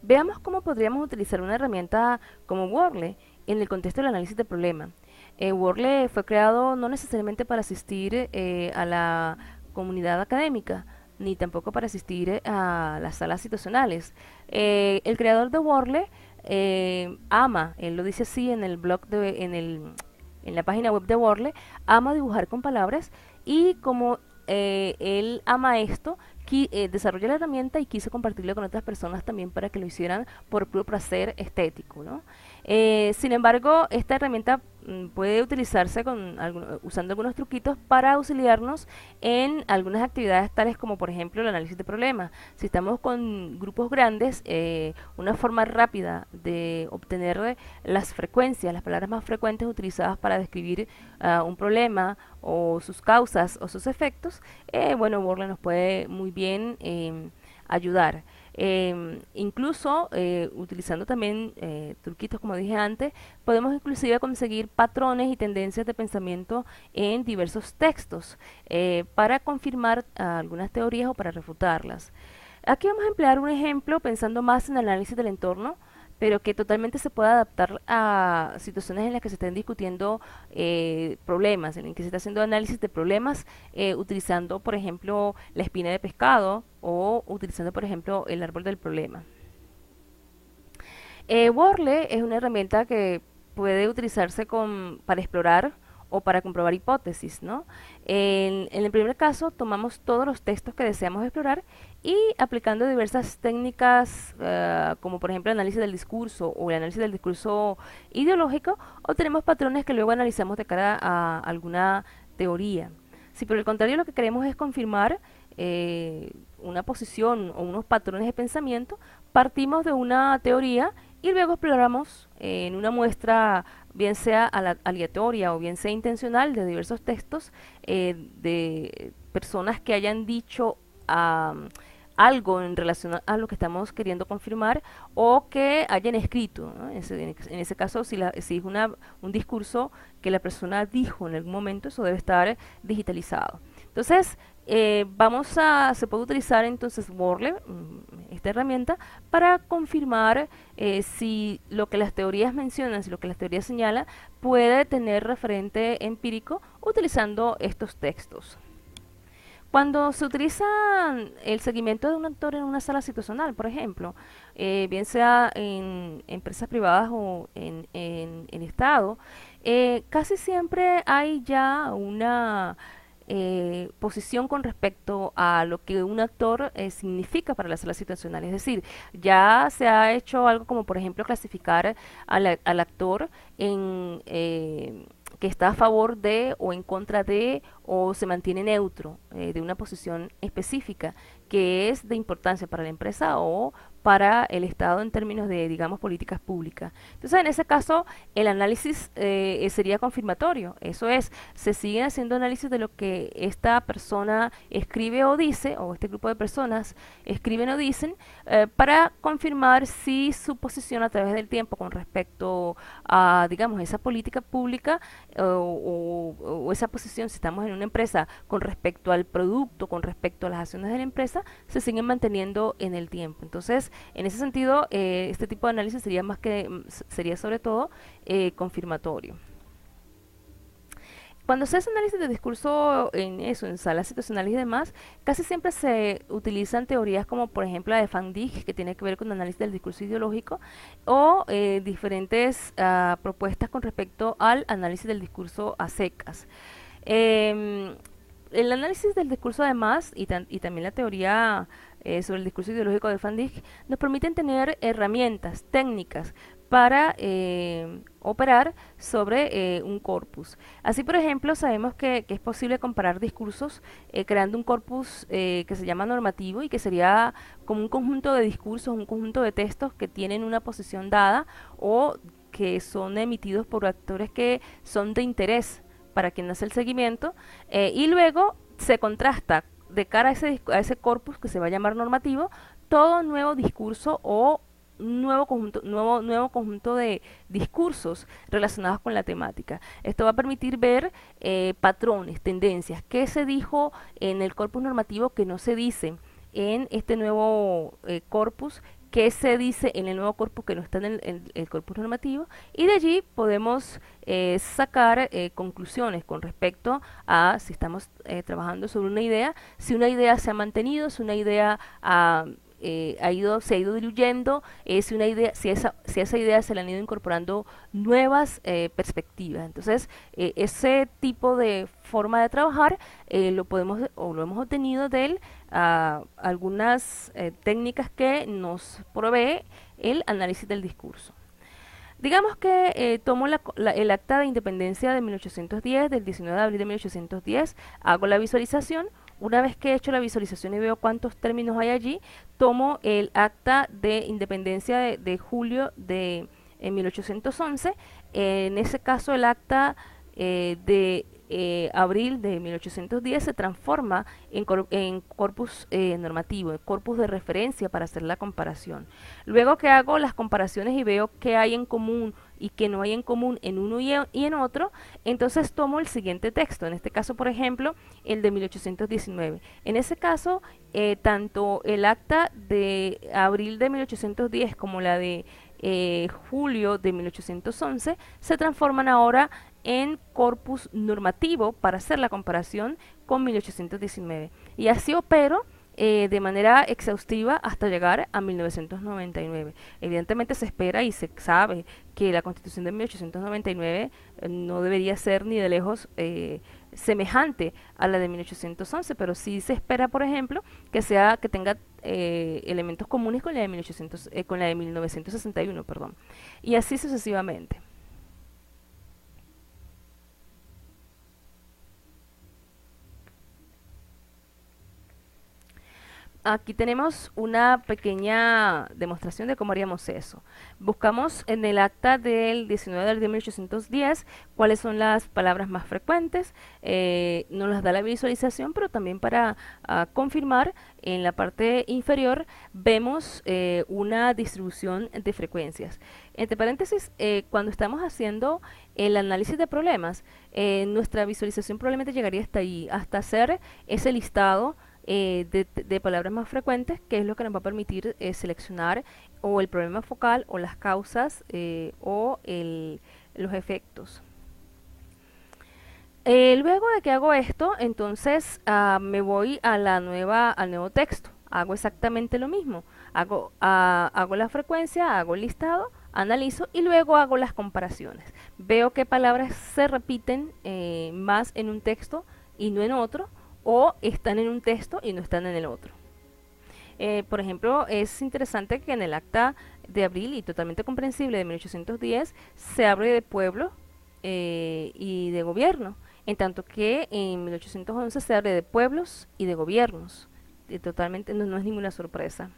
Veamos cómo podríamos utilizar una herramienta como Wordle en el contexto del análisis de problema. Wordle fue creado no necesariamente para asistir a la comunidad académica, ni tampoco para asistir a las salas situacionales. El creador de Wordle ama, él lo dice así en el blog, en la página web de Wordle, ama dibujar con palabras y como él ama esto, desarrolló la herramienta y quiso compartirlo con otras personas también para que lo hicieran por puro placer estético, ¿no? Sin embargo, esta herramienta puede utilizarse usando algunos truquitos para auxiliarnos en algunas actividades tales como por ejemplo el análisis de problemas. Si estamos con grupos grandes, una forma rápida de obtener las frecuencias, las palabras más frecuentes utilizadas para describir un problema o sus causas o sus efectos, bueno, Wordle nos puede muy bien ayudar. Incluso utilizando también truquitos como dije antes, podemos inclusive conseguir patrones y tendencias de pensamiento en diversos textos para confirmar algunas teorías o para refutarlas. Aquí vamos a emplear un ejemplo pensando más en el análisis del entorno, pero que totalmente se puede adaptar a situaciones en las que se estén discutiendo problemas, en las que se está haciendo análisis de problemas utilizando, por ejemplo, la espina de pescado o utilizando, por ejemplo, el árbol del problema. Wordle es una herramienta que puede utilizarse para explorar o para comprobar hipótesis, ¿no? En el primer caso, tomamos todos los textos que deseamos explorar y aplicando diversas técnicas, como por ejemplo el análisis del discurso o el análisis del discurso ideológico, obtenemos patrones que luego analizamos de cara a alguna teoría. Si por el contrario lo que queremos es confirmar una posición o unos patrones de pensamiento, partimos de una teoría y luego exploramos en una muestra, bien sea aleatoria o bien sea intencional, de diversos textos de personas que hayan dicho algo en relación a lo que estamos queriendo confirmar o que hayan escrito, ¿no? En ese caso, si es un discurso que la persona dijo en algún momento, eso debe estar digitalizado. Entonces, se puede utilizar entonces Wordle, esta herramienta, para confirmar si lo que las teorías mencionan, si lo que las teorías señalan, puede tener referente empírico utilizando estos textos. Cuando se utiliza el seguimiento de un actor en una sala situacional, por ejemplo, bien sea en empresas privadas o en Estado, casi siempre hay ya una posición con respecto a lo que un actor significa para la sala situacional. Es decir, ya se ha hecho algo como, por ejemplo, clasificar al actor en que está a favor de o en contra de o se mantiene neutro de una posición específica que es de importancia para la empresa o para el Estado en términos de, digamos, políticas públicas. Entonces, en ese caso, el análisis sería confirmatorio. Eso es, se siguen haciendo análisis de lo que esta persona escribe o dice, o este grupo de personas escriben o dicen, para confirmar si su posición a través del tiempo con respecto a, digamos, esa política pública o esa posición, si estamos en una empresa, con respecto al producto, con respecto a las acciones de la empresa, se siguen manteniendo en el tiempo. Entonces, en ese sentido, este tipo de análisis sería sobre todo confirmatorio. Cuando se hace análisis de discurso en salas situacionales y demás, casi siempre se utilizan teorías como por ejemplo la de Van Dijk, que tiene que ver con análisis del discurso ideológico, o diferentes propuestas con respecto al análisis del discurso a secas. El análisis del discurso además y también la teoría sobre el discurso ideológico de Van Dijk nos permiten tener herramientas, técnicas para operar sobre un corpus. Así, por ejemplo, sabemos que es posible comparar discursos creando un corpus que se llama normativo y que sería como un conjunto de discursos, un conjunto de textos que tienen una posición dada o que son emitidos por actores que son de interés para quien hace el seguimiento, y luego se contrasta de cara a ese corpus que se va a llamar normativo, todo nuevo discurso o nuevo conjunto de discursos relacionados con la temática. Esto va a permitir ver patrones, tendencias, qué se dijo en el corpus normativo que no se dice en este nuevo corpus qué se dice en el nuevo corpus que no está en el corpus normativo, y de allí podemos sacar conclusiones con respecto a si estamos trabajando sobre una idea, si una idea se ha mantenido, si una idea se ha ido diluyendo, si una idea, si a esa idea se le han ido incorporando nuevas perspectivas. Entonces, ese tipo de forma de trabajar lo podemos o lo hemos obtenido de él algunas técnicas que nos provee el análisis del discurso. Digamos que tomo el acta de independencia de 1810, del 19 de abril de 1810, hago la visualización. Una vez que he hecho la visualización y veo cuántos términos hay allí, tomo el acta de independencia de julio de 1811. En ese caso, el acta de abril de 1810 se transforma en corpus normativo, en corpus de referencia para hacer la comparación. Luego que hago las comparaciones y veo qué hay en común y qué no hay en común en uno y en otro, entonces tomo el siguiente texto, en este caso, por ejemplo, el de 1819. En ese caso, tanto el acta de abril de 1810 como la de julio de 1811 se transforman ahora en corpus normativo para hacer la comparación con 1819. Y así opero de manera exhaustiva hasta llegar a 1999. Evidentemente se espera y se sabe que la Constitución de 1899 no debería ser ni de lejos semejante a la de 1811, pero sí se espera, por ejemplo, que tenga elementos comunes con la de 1961, perdón, y así sucesivamente. Aquí tenemos una pequeña demostración de cómo haríamos eso. Buscamos en el acta del 19 de abril de 1810 cuáles son las palabras más frecuentes. Nos las da la visualización, pero también para confirmar, en la parte inferior vemos una distribución de frecuencias. Entre paréntesis, cuando estamos haciendo el análisis de problemas, nuestra visualización probablemente llegaría hasta ahí, hasta hacer ese listado de palabras más frecuentes, que es lo que nos va a permitir seleccionar o el problema focal o las causas los efectos. Luego de que hago esto, entonces me voy a al nuevo texto. Hago exactamente lo mismo. Hago la frecuencia, hago el listado, analizo y luego hago las comparaciones. Veo qué palabras se repiten más en un texto y no en otro, o están en un texto y no están en el otro. Por ejemplo, es interesante que en el acta de abril, y totalmente comprensible, de 1810, se hable de pueblo y de gobierno, en tanto que en 1811 se hable de pueblos y de gobiernos. Totalmente no es ninguna sorpresa.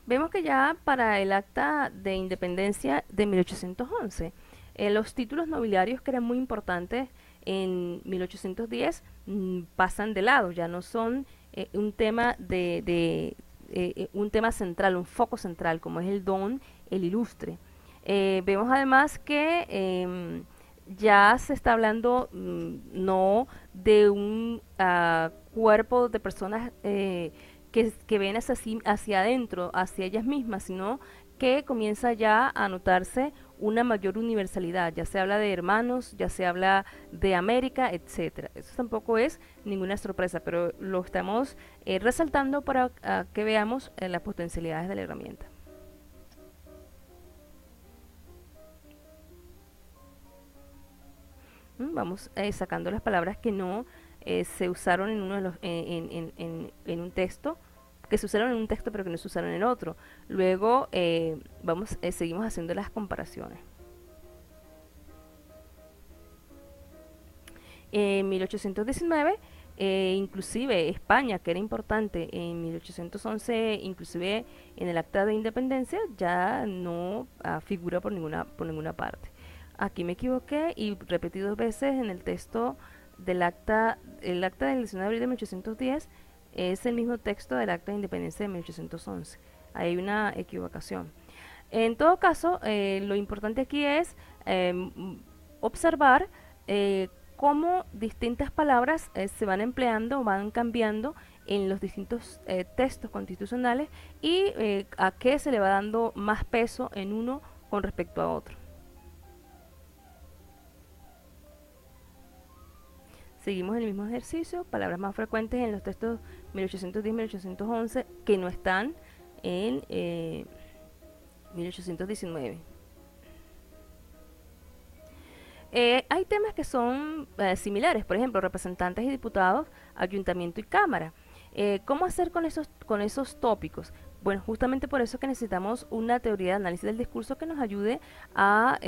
Vemos que ya para el acta de independencia de 1811, los títulos nobiliarios que eran muy importantes en 1810 pasan de lado, ya no son un tema un tema central, un foco central, como es el don, el ilustre. Vemos además que ya se está hablando no de un cuerpo de personas que ven hacia adentro, hacia ellas mismas, sino que comienza ya a notarse una mayor universalidad. Ya se habla de hermanos, ya se habla de América, etcétera. Eso tampoco es ninguna sorpresa, pero lo estamos resaltando para que veamos las potencialidades de la herramienta. Vamos sacando las palabras que no se usaron en uno de en un texto, que se usaron en un texto pero que no se usaron en otro. Luego seguimos haciendo las comparaciones. En 1819, inclusive España, que era importante en 1811, inclusive en el acta de independencia, ya no figura por ninguna parte. Aquí me equivoqué y repetí 2 veces en el texto del acta. El acta del 19 de abril de 1810 es el mismo texto del acta de independencia de 1811. Hay una equivocación. En todo caso, lo importante aquí es observar cómo distintas palabras se van empleando o van cambiando en los distintos textos constitucionales y a qué se le va dando más peso en uno con respecto a otro. Seguimos el mismo ejercicio, palabras más frecuentes en los textos 1810-1811 que no están en 1819. Hay temas que son similares, por ejemplo, representantes y diputados, ayuntamiento y cámara. ¿Cómo hacer con esos tópicos? Bueno, justamente por eso que necesitamos una teoría de análisis del discurso que nos ayude a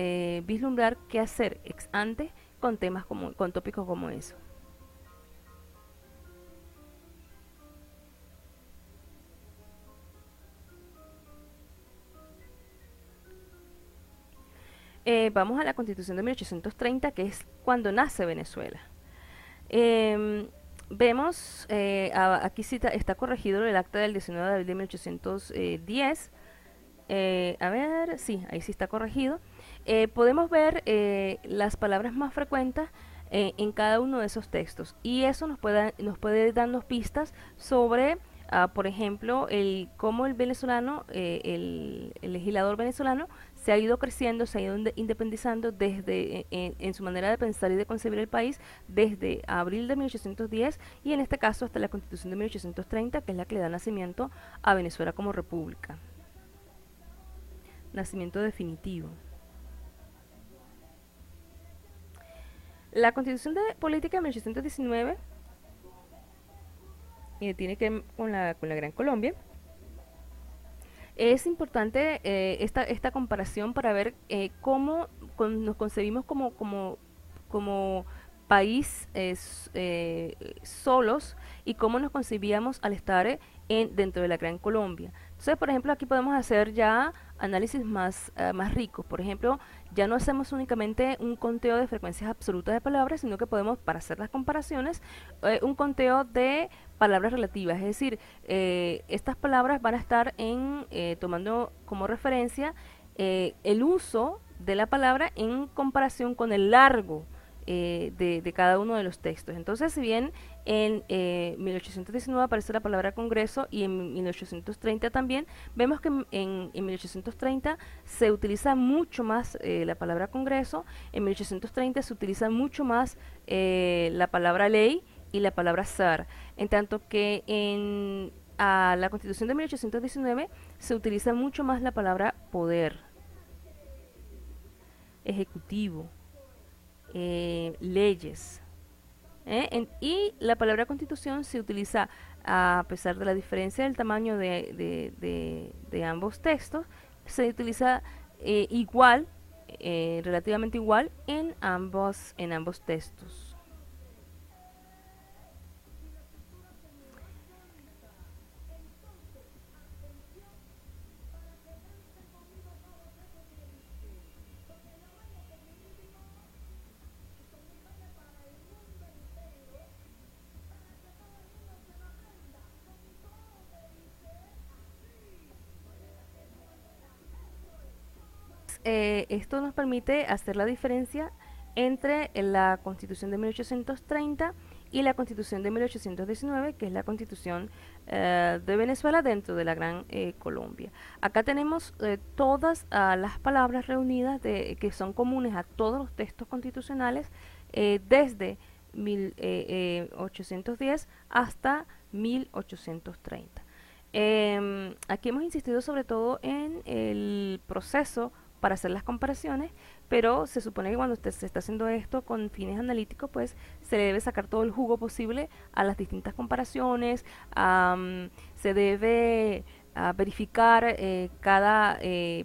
vislumbrar qué hacer ex ante con con tópicos como eso. Vamos a la Constitución de 1830, que es cuando nace Venezuela. Vemos, aquí está corregido el acta del 19 de abril de 1810. A ver, sí, ahí sí está corregido. Podemos ver las palabras más frecuentes en cada uno de esos textos, y eso nos puede darnos pistas sobre, por ejemplo, cómo el venezolano, el legislador venezolano se ha ido creciendo, se ha ido independizando desde en su manera de pensar y de concebir el país desde abril de 1810 y en este caso hasta la Constitución de 1830, que es la que le da nacimiento a Venezuela como república. Nacimiento definitivo. La Constitución de Política de 1819 tiene que ver con la Gran Colombia. Es importante esta comparación para ver cómo nos concebimos como país solos y cómo nos concebíamos al estar dentro de la Gran Colombia. Entonces, por ejemplo, aquí podemos hacer ya análisis más ricos. Por ejemplo, ya no hacemos únicamente un conteo de frecuencias absolutas de palabras, sino que podemos, para hacer las comparaciones, un conteo de palabras relativas. Es decir, estas palabras van a estar tomando como referencia el uso de la palabra en comparación con el largo de cada uno de los textos. Entonces, si bien en 1819 aparece la palabra Congreso y en 1830 también, vemos que en 1830 se utiliza mucho más la palabra Congreso, en 1830 se utiliza mucho más la palabra ley y la palabra zar, en tanto que a la Constitución de 1819 se utiliza mucho más la palabra poder, ejecutivo, leyes. Y la palabra constitución se utiliza, a pesar de la diferencia del tamaño de ambos textos, se utiliza igual, relativamente igual en ambos textos. Esto nos permite hacer la diferencia entre la Constitución de 1830 y la Constitución de 1819, que es la Constitución de Venezuela dentro de la Gran Colombia. Acá tenemos todas las palabras reunidas que son comunes a todos los textos constitucionales desde 1810 hasta 1830. Aquí hemos insistido sobre todo en el proceso para hacer las comparaciones, pero se supone que cuando se está haciendo esto con fines analíticos, pues se le debe sacar todo el jugo posible a las distintas comparaciones, se debe verificar cada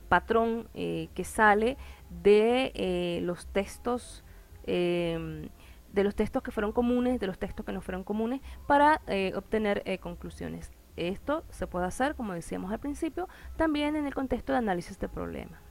patrón que sale de los textos que fueron comunes, de los textos que no fueron comunes, para obtener conclusiones. Esto se puede hacer, como decíamos al principio, también en el contexto de análisis de problemas.